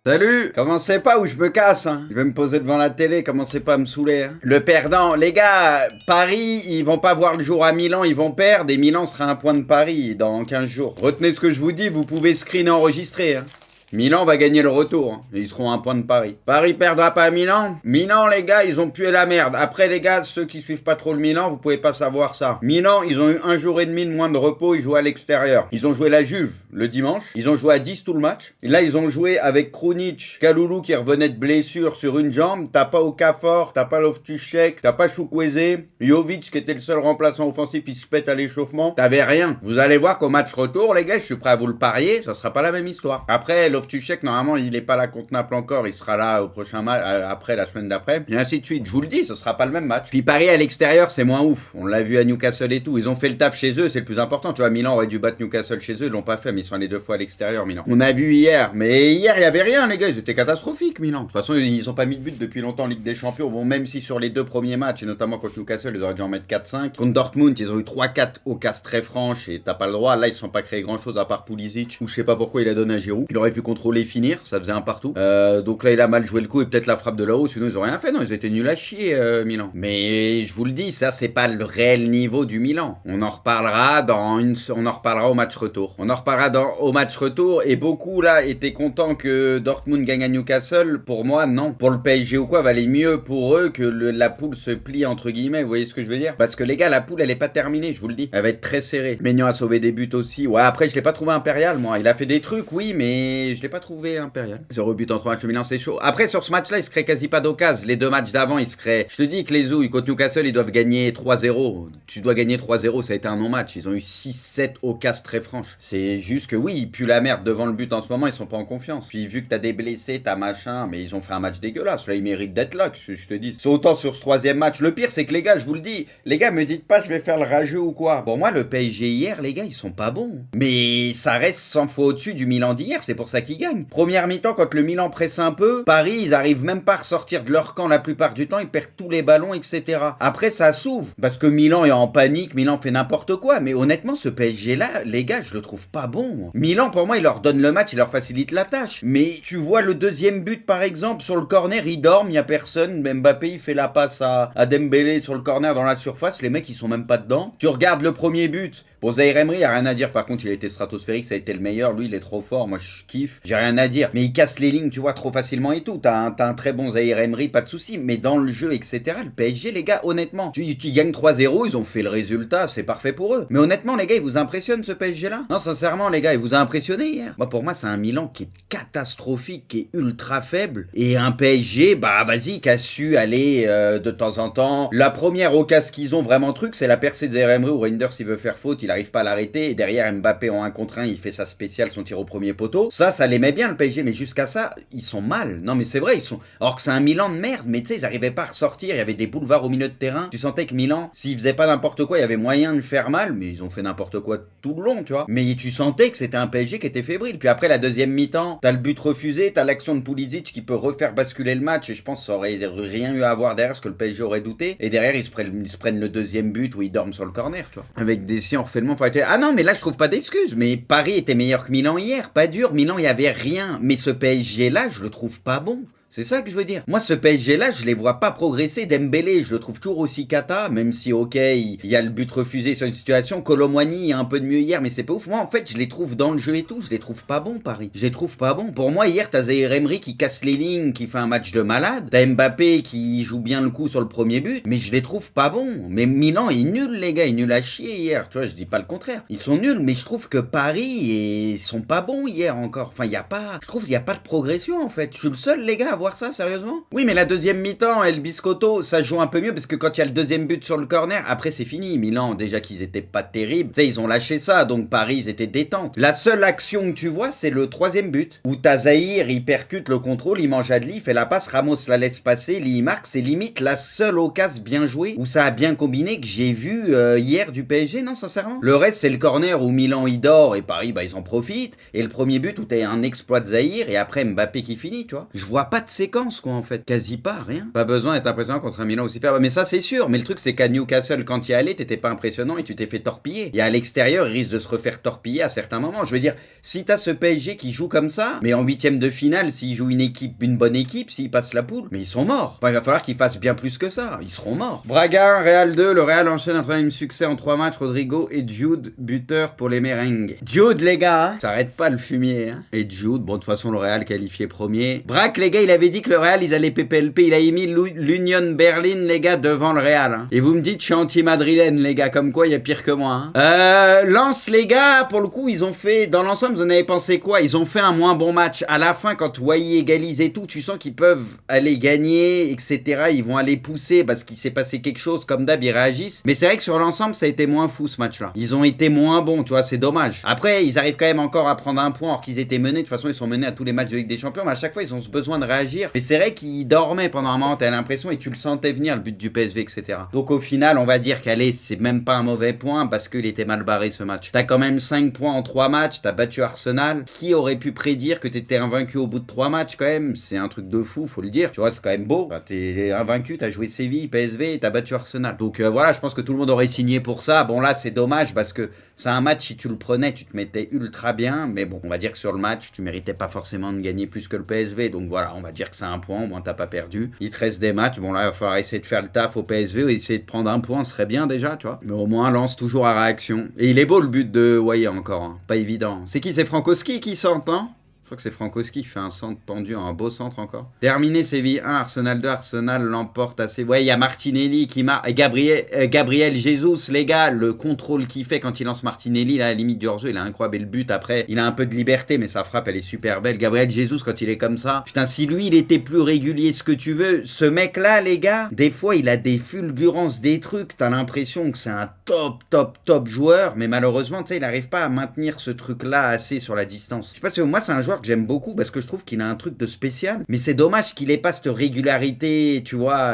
Salut! Commencez pas ou je me casse, hein. Je vais me poser devant la télé, commencez pas à me saouler, hein. Le perdant, les gars, Paris, ils vont pas voir le jour à Milan, ils vont perdre et Milan sera un point de Paris dans 15 jours. Retenez ce que je vous dis, vous pouvez screen et enregistrer, hein. Milan va gagner le retour, hein. Ils seront un point de Paris. Paris perdra pas à Milan. Milan, les gars, ils ont pué la merde. Après, les gars, ceux qui suivent pas trop le Milan, vous pouvez pas savoir ça. Milan, ils ont eu 1 jour et demi de moins de repos, ils jouent à l'extérieur. Ils ont joué la Juve le dimanche, ils ont joué à 10 tout le match. Et là, ils ont joué avec Krunic, Kalulu qui revenait de blessure sur une jambe. T'as pas Okafor, t'as pas Loftus-Cheek, t'as pas Chukwueze, Jovic qui était le seul remplaçant offensif, il se pète à l'échauffement. T'avais rien. Vous allez voir qu'au match retour, les gars, je suis prêt à vous le parier, ça sera pas la même histoire. Après, Loftus-Cheek, normalement, il est pas là contre Naples encore, il sera là au prochain match, après, la semaine d'après, et ainsi de suite. Je vous le dis, ce sera pas le même match. Puis Paris à l'extérieur, c'est moins ouf. On l'a vu à Newcastle et tout. Ils ont fait le taf chez eux, c'est le plus important. Tu vois, Milan aurait dû battre Newcastle chez eux, ils l'ont pas fait, mais ils sont allés 2 fois à l'extérieur, Milan. On a vu hier, mais hier, il y avait rien, les gars, ils étaient catastrophiques, Milan. De toute façon, ils ont pas mis de but depuis longtemps en Ligue des Champions. Bon, même si sur les 2 premiers matchs, et notamment contre Newcastle, ils auraient dû en mettre 4-5. Contre Dortmund, ils ont eu 3-4 occasions très franches et t'as pas le droit. Là, ils se sont pas créé grand chose à part Pulisic, ou je sais pas pourquoi il a donné à Giroud. Il aurait pu contrôler, finir, ça faisait un partout. Donc là, il a mal joué le coup et peut-être la frappe de là-haut, sinon ils ont rien fait. Non, ils étaient nuls à chier, Milan. Mais je vous le dis, ça, c'est pas le réel niveau du Milan. On en reparlera au match retour. On en reparlera au match retour et beaucoup là étaient contents que Dortmund gagne à Newcastle. Pour moi, non. Pour le PSG ou quoi, valait mieux pour eux que la poule se plie entre guillemets. Vous voyez ce que je veux dire? Parce que les gars, la poule, elle est pas terminée, je vous le dis. Elle va être très serrée. Maignan a sauvé des buts aussi. Ouais, après, je l'ai pas trouvé impérial, moi. Il a fait des trucs, oui, mais je l'ai pas trouvé impérial. 0 but en 3 matchs, le Milan, c'est chaud. Après, sur ce match-là, il se crée quasi pas d'occasion. Les 2 matchs d'avant, il se crée. Je te dis que les Zouilles, contre Newcastle, ils doivent gagner 3-0. Tu dois gagner 3-0, ça a été un non-match. Ils ont eu 6-7 occasions très franches. C'est juste que oui, ils puent la merde devant le but en ce moment, ils sont pas en confiance. Puis vu que t'as des blessés, t'as machin, mais ils ont fait un match dégueulasse. Là, ils méritent d'être là, que je te dis. C'est autant sur ce 3e match. Le pire, c'est que les gars, je vous le dis, les gars, me dites pas je vais faire le rageux ou quoi. Pour moi, le PSG hier, les gars, ils sont pas bons. Mais ça reste 100 fois au-dessus du Milan d'hier, c'est pour ça qu'ils gagnent. Première mi-temps, quand le Milan presse un peu, Paris, ils arrivent même pas à ressortir de leur camp la plupart du temps, ils perdent tous les ballons, etc. Après, ça s'ouvre. Parce que Milan est en panique, Milan fait n'importe quoi. Mais honnêtement, ce PSG-là, les gars, je le trouve pas bon. Milan, pour moi, il leur donne le match, il leur facilite la tâche. Mais tu vois le 2e but, par exemple, sur le corner, ils dorment, il y a personne. Mbappé, il fait la passe à Dembélé sur le corner dans la surface. Les mecs, ils sont même pas dedans. Tu regardes le premier but. Bon, Zaïre Emery, y a rien à dire. Par contre, il a été stratosphérique, ça a été le meilleur. Lui, il est trop fort. Moi, je kiffe. J'ai rien à dire. Mais il casse les lignes, tu vois, trop facilement et tout. T'as un très bon Zaïre Emery, pas de souci. Mais dans le jeu, etc., le PSG, les gars, honnêtement, tu gagnes 3-0, ils ont fait le résultat, c'est parfait pour eux. Mais honnêtement, les gars, ils vous impressionnent ce PSG-là? Non, sincèrement, les gars, il vous a impressionné hier? Moi, pour moi, c'est un Milan qui est catastrophique, qui est ultra faible. Et un PSG, bah, vas-y, qui a su aller de temps en temps. La première occasion qu'ils ont vraiment truc, c'est la percée de Zaïre Emery où Reinders, il veut faire faute, il arrive pas à l'arrêter. Et derrière, Mbappé en 1 contre 1, il fait sa spéciale, son tir au premier poteau. Ça l'aimait bien le PSG, mais jusqu'à ça, ils sont mal. Non, mais c'est vrai, ils sont. Alors que c'est un Milan de merde, mais tu sais, ils arrivaient pas à ressortir. Il y avait des boulevards au milieu de terrain. Tu sentais que Milan, s'ils faisaient pas n'importe quoi, il y avait moyen de faire mal, mais ils ont fait n'importe quoi tout le long, tu vois. Mais tu sentais que c'était un PSG qui était fébrile. Puis après, la 2e mi-temps, t'as le but refusé, t'as l'action de Pulisic qui peut refaire basculer le match, et je pense que ça aurait rien eu à voir derrière, ce que le PSG aurait douté. Et derrière, ils se prennent le 2e but où ils dorment sur le corner, tu vois. Avec Dessy, on refait le monde. Ah non, mais là, je trouve pas d'excuses. Mais Paris était meilleur que Milan hier. Pas dur, Milan, il y avait rien. Mais ce PSG-là, je le trouve pas bon. C'est ça que je veux dire. Moi, ce PSG-là, je les vois pas progresser. Dembélé, je le trouve toujours aussi cata, même si, ok, il y a le but refusé sur une situation. Kolo Muani, il y a un peu de mieux hier, mais c'est pas ouf. Moi, en fait, je les trouve dans le jeu et tout, je les trouve pas bons, Paris. Je les trouve pas bons. Pour moi, hier, t'as Zaïre Emery qui casse les lignes, qui fait un match de malade. T'as Mbappé qui joue bien le coup sur le premier but, mais je les trouve pas bons. Mais Milan est nul, les gars, il est nul à chier hier. Tu vois, je dis pas le contraire. Ils sont nuls, mais je trouve que Paris, ils sont pas bons hier encore. Enfin, il y a pas, je trouve qu'il y a pas de progression, en fait. Je suis le seul, les gars, à voir ça, sérieusement? Oui, mais la 2e mi-temps, El Biscotto, ça joue un peu mieux parce que quand il y a le 2e but sur le corner, après c'est fini. Milan, déjà qu'ils étaient pas terribles, tu sais, ils ont lâché ça, donc Paris, ils étaient détente. La seule action que tu vois, c'est le 3e but, où t'as Zaïre, il percute le contrôle, il mange Adli, il fait la passe, Ramos la laisse passer, il marque, c'est limite la seule occasion bien jouée, où ça a bien combiné que j'ai vu hier du PSG, non, sincèrement. Le reste, c'est le corner où Milan, il dort, et Paris, bah, ils en profitent, et le premier but où t'as un exploit de Zaïre, et après Mbappé qui finit, tu vois. Je vois pas de séquence, quoi, en fait. Quasi pas, rien. Pas besoin d'être impressionnant contre un Milan aussi faible. Mais ça, c'est sûr. Mais le truc, c'est qu'à Newcastle, quand tu y allais, t'étais pas impressionnant et tu t'es fait torpiller. Et à l'extérieur, il risque de se refaire torpiller à certains moments. Je veux dire, si t'as ce PSG qui joue comme ça, mais en huitième de finale, s'ils jouent une bonne équipe, s'ils passent la poule, mais ils sont morts. Enfin, il va falloir qu'ils fassent bien plus que ça. Ils seront morts. Braga 1, Real 2. Le Real enchaîne un troisième succès en 3 matchs. Rodrigo et Jude, buteur pour les merengues. Jude, les gars, hein, ça arrête pas le fumier. Hein. Et Jude, bon, de toute façon, le Real qualifié premier. Braque, les gars, il avait dit que le Real, ils allaient PPLP. Il a émis l'Union Berlin, les gars, devant le Real. Hein. Et vous me dites, je suis anti-madrilène, les gars, comme quoi, il y a pire que moi. Hein. Lens, les gars, pour le coup, ils ont fait, dans l'ensemble, vous en avez pensé quoi? Ils ont fait un moins bon match. À la fin, quand Wai égalise et tout, tu sens qu'ils peuvent aller gagner, etc. Ils vont aller pousser parce qu'il s'est passé quelque chose. Comme d'hab, ils réagissent. Mais c'est vrai que sur l'ensemble, ça a été moins fou, ce match-là. Ils ont été moins bons, tu vois, c'est dommage. Après, ils arrivent quand même encore à prendre un point, alors qu'ils étaient menés. De toute façon, ils sont menés à tous les matchs de Ligue des Champions, mais à chaque fois, ils ont ce besoin de réagir. Mais c'est vrai qu'ils dormaient pendant un moment, t'as l'impression, et tu le sentais venir, le but du PSV, etc. Donc au final, on va dire qu'allez, c'est même pas un mauvais point, parce qu'il était mal barré ce match. T'as quand même 5 points en 3 matchs, t'as battu Arsenal. Qui aurait pu prédire que t'étais invaincu au bout de 3 matchs, quand même? C'est un truc de fou, faut le dire. Tu vois, c'est quand même beau. Bah, t'es invaincu, t'as joué Séville, PSV, et t'as battu Arsenal. Donc voilà, je pense que tout le monde aurait signé pour ça. Bon là, c'est dommage, parce que c'est un match, si tu le prenais, tu te mettais ultra bien, mais bon, on va dire que sur le match, tu méritais pas forcément de gagner plus que le PSV, donc voilà, on va dire que c'est un point, au moins t'as pas perdu. Il te reste des matchs, bon là, il va falloir essayer de faire le taf au PSV, ou essayer de prendre un point, ce serait bien déjà, tu vois. Mais au moins, lance toujours à réaction. Et il est beau le but de Wai encore, hein. Pas évident. C'est qui? C'est Frankowski qui centre, non? Je crois que c'est Frankowski qui fait un centre tendu, un beau centre encore. Terminé Séville 1, Arsenal 2, Arsenal l'emporte assez. Ouais, il y a Martinelli qui marque. Gabriel Jesus, les gars, le contrôle qu'il fait quand il lance Martinelli, là, à la limite du hors-jeu, il a incroyable. Et le but après, il a un peu de liberté, mais sa frappe, elle est super belle. Gabriel Jesus, quand il est comme ça. Putain, si lui, il était plus régulier, ce que tu veux. Ce mec-là, les gars, des fois, il a des fulgurances, des trucs. T'as l'impression que c'est un top joueur, mais malheureusement, tu sais, il n'arrive pas à maintenir ce truc-là assez sur la distance. Je sais pas si moi, c'est un joueur que j'aime beaucoup parce que je trouve qu'il a un truc de spécial, mais c'est dommage qu'il ait pas cette régularité, tu vois,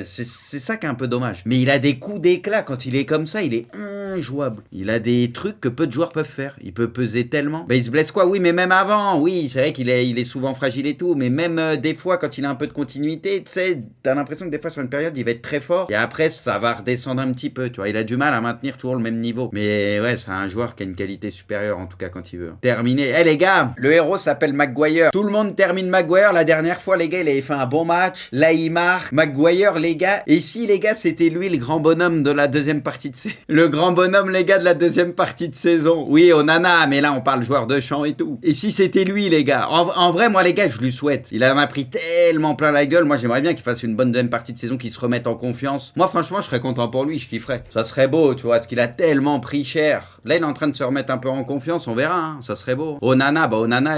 c'est ça qui est un peu dommage. Mais il a des coups d'éclat quand il est comme ça, il est injouable. Il a des trucs que peu de joueurs peuvent faire. Il peut peser tellement. Mais il se blesse quoi? Oui, mais même avant, oui, c'est vrai qu'il est souvent fragile et tout, mais même des fois quand il a un peu de continuité, tu sais, t'as l'impression que des fois sur une période il va être très fort et après ça va redescendre un petit peu, tu vois. Il a du mal à maintenir toujours le même niveau. Mais ouais, c'est un joueur qui a une qualité supérieure en tout cas quand il veut. Terminé. Eh les gars, le héros s'appelle Maguire. Tout le monde termine Maguire. La dernière fois, les gars, il avait fait un bon match. Là, il marque. Maguire, les gars. Et si, les gars, c'était lui le grand bonhomme de la deuxième partie de saison. Le grand bonhomme, les gars, de la deuxième partie de saison. Oui, Onana, mais là, on parle joueur de champ et tout. Et si c'était lui, les gars. En vrai, moi, les gars, je lui souhaite. Il en a pris tellement plein la gueule. Moi, j'aimerais bien qu'il fasse une bonne deuxième partie de saison, qu'il se remette en confiance. Moi, franchement, je serais content pour lui. Je kifferais. Ça serait beau, tu vois, parce qu'il a tellement pris cher. Là, il est en train de se remettre un peu en confiance. On verra, hein. Ça serait beau. Onana,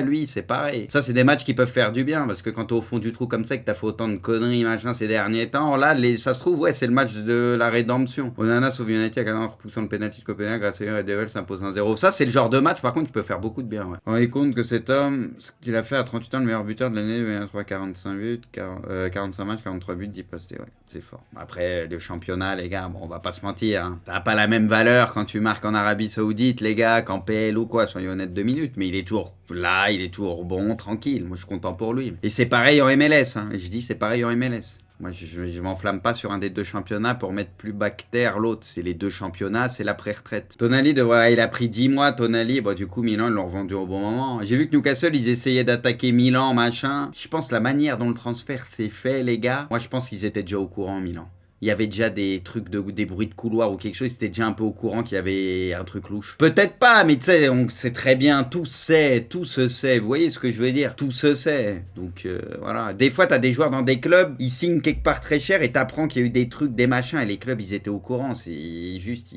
lui, c'est pareil. Ça, c'est des matchs qui peuvent faire du bien, parce que quand t'es au fond du trou comme ça, et que t'as fait autant de conneries, machin, ces derniers temps, là, ça se trouve, ouais, c'est le match de la rédemption. Onana sauve United à 40 repoussant le penalty de Copenhague, grâce à lui, Red Devils s'impose 1-0. Ça, c'est le genre de match, par contre, qui peut faire beaucoup de bien, ouais. On est compte que cet homme, ce qu'il a fait à 38 ans, le meilleur buteur de l'année, 45 buts, 45 matchs, 43 buts, 10 postés, ouais, c'est fort. Après, le championnat, les gars, bon, on va pas se mentir, hein. Ça n'a pas la même valeur quand tu marques en Arabie Saoudite, les gars, qu'en PL ou quoi, soyons honnêtes 2 minutes, mais il est toujours là, il est toujours bon, tranquille. Moi, je suis content pour lui. Et c'est pareil en MLS, hein. Je dis, c'est pareil en MLS. Moi, je m'enflamme pas sur un des deux championnats pour mettre plus bactère l'autre. C'est les deux championnats, c'est l'après-retraite. Tonali, il a pris 10 mois, Tonali. Bon, du coup, Milan, ils l'ont revendu au bon moment. J'ai vu que Newcastle, ils essayaient d'attaquer Milan, machin. Je pense la manière dont le transfert s'est fait, les gars. Moi, je pense qu'ils étaient déjà au courant, Milan. Il y avait déjà des trucs, des bruits de couloir ou quelque chose, c'était déjà un peu au courant qu'il y avait un truc louche. Peut-être pas, mais tu sais, on sait très bien, tout se sait, vous voyez ce que je veux dire? Tout se sait, donc voilà. Des fois, t'as des joueurs dans des clubs, ils signent quelque part très cher et t'apprends qu'il y a eu des trucs, des machins, et les clubs, ils étaient au courant, c'est juste,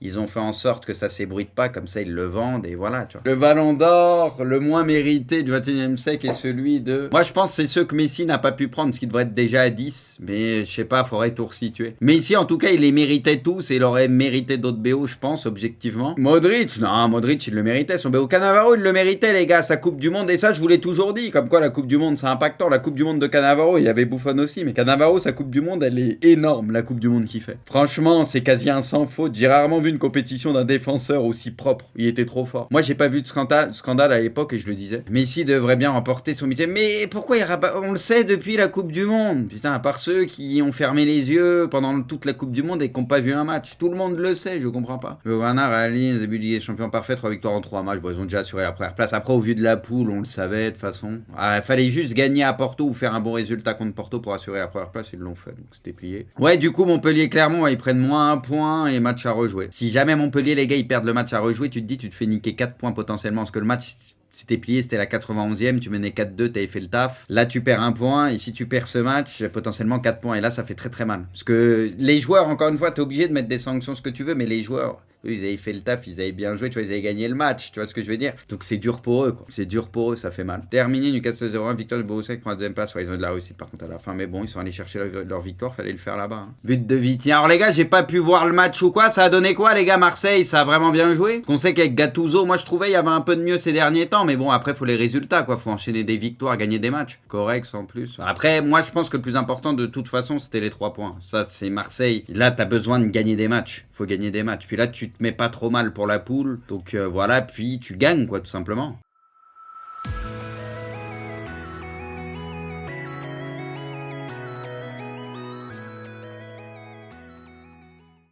ils ont fait en sorte que ça s'ébruite pas, comme ça ils le vendent et voilà, tu vois. Le ballon d'or, le moins mérité du 21e siècle est celui de... Moi je pense que c'est ceux que Messi n'a pas pu prendre, ce qui devrait être déjà à 10, mais je sais pas, faudrait tout resituer. Mais ici, en tout cas, il les méritait tous et il aurait mérité d'autres BO, je pense, objectivement. Modric, non, Modric, il le méritait. Son BO Cannavaro, il le méritait, les gars. Sa Coupe du Monde, et ça, je vous l'ai toujours dit. Comme quoi, la Coupe du Monde, c'est impactant. La Coupe du Monde de Cannavaro, il y avait Buffon aussi. Mais Cannavaro, sa Coupe du Monde, elle est énorme, la Coupe du Monde qu'il fait. Franchement, c'est quasi un sans faute. J'ai rarement vu une compétition d'un défenseur aussi propre. Il était trop fort. Moi, j'ai pas vu de scandale à l'époque et je le disais. Messi devrait bien remporter son métier. Mais pourquoi il rabat... On le sait depuis la Coupe du Monde. Putain, à part ceux qui ont fermé les yeux pendant toute la Coupe du Monde et qui n'ont pas vu un match. Tout le monde le sait, je comprends pas. Le Ghana réalise début de Ligue des Champions parfait, 3 victoires en 3 matchs. Bon, ils ont déjà assuré la première place. Après, au vu de la poule, on le savait de toute façon. Il fallait juste gagner à Porto ou faire un bon résultat contre Porto pour assurer la première place. Ils l'ont fait, donc c'était plié. Ouais, du coup, Montpellier-Clermont, ils prennent moins 1 point et match à rejouer. Si jamais Montpellier, les gars, ils perdent le match à rejouer, tu te dis, tu te fais niquer 4 points potentiellement parce que le match. C'était plié, c'était la 91e, tu menais 4-2, t'avais fait le taf. Là, tu perds 1 point, et si tu perds ce match, potentiellement 4 points. Et là, ça fait très très mal. Parce que les joueurs, encore une fois, t'es obligé de mettre des sanctions, ce que tu veux, mais les joueurs, eux, ils avaient fait le taf, ils avaient bien joué, tu vois, ils avaient gagné le match, tu vois ce que je veux dire. Donc c'est dur pour eux, quoi. C'est dur pour eux, ça fait mal. Terminé, Newcastle 0-1, victoire du Borussia qui prend la deuxième place. Ouais, ils ont de la réussite par contre à la fin, mais bon, ils sont allés chercher leur victoire, fallait le faire là-bas. Hein. But de Vitinha. Alors les gars, j'ai pas pu voir le match ou quoi, ça a donné quoi les gars, Marseille, ça a vraiment bien joué. On sait qu'avec Gattuso, moi je trouvais il y avait un peu de mieux ces derniers temps, mais bon, après faut les résultats, quoi. Faut enchaîner des victoires, gagner des matchs. Correct, en plus. Après, moi je pense que le plus important de toute façon, c'était les 3 points. Ça, c'est Marseille. Là, t'as besoin de gagner des matchs. Faut gagner des matchs. Puis là, tu te mets pas trop mal pour la poule. Donc voilà, puis tu gagnes, quoi, tout simplement.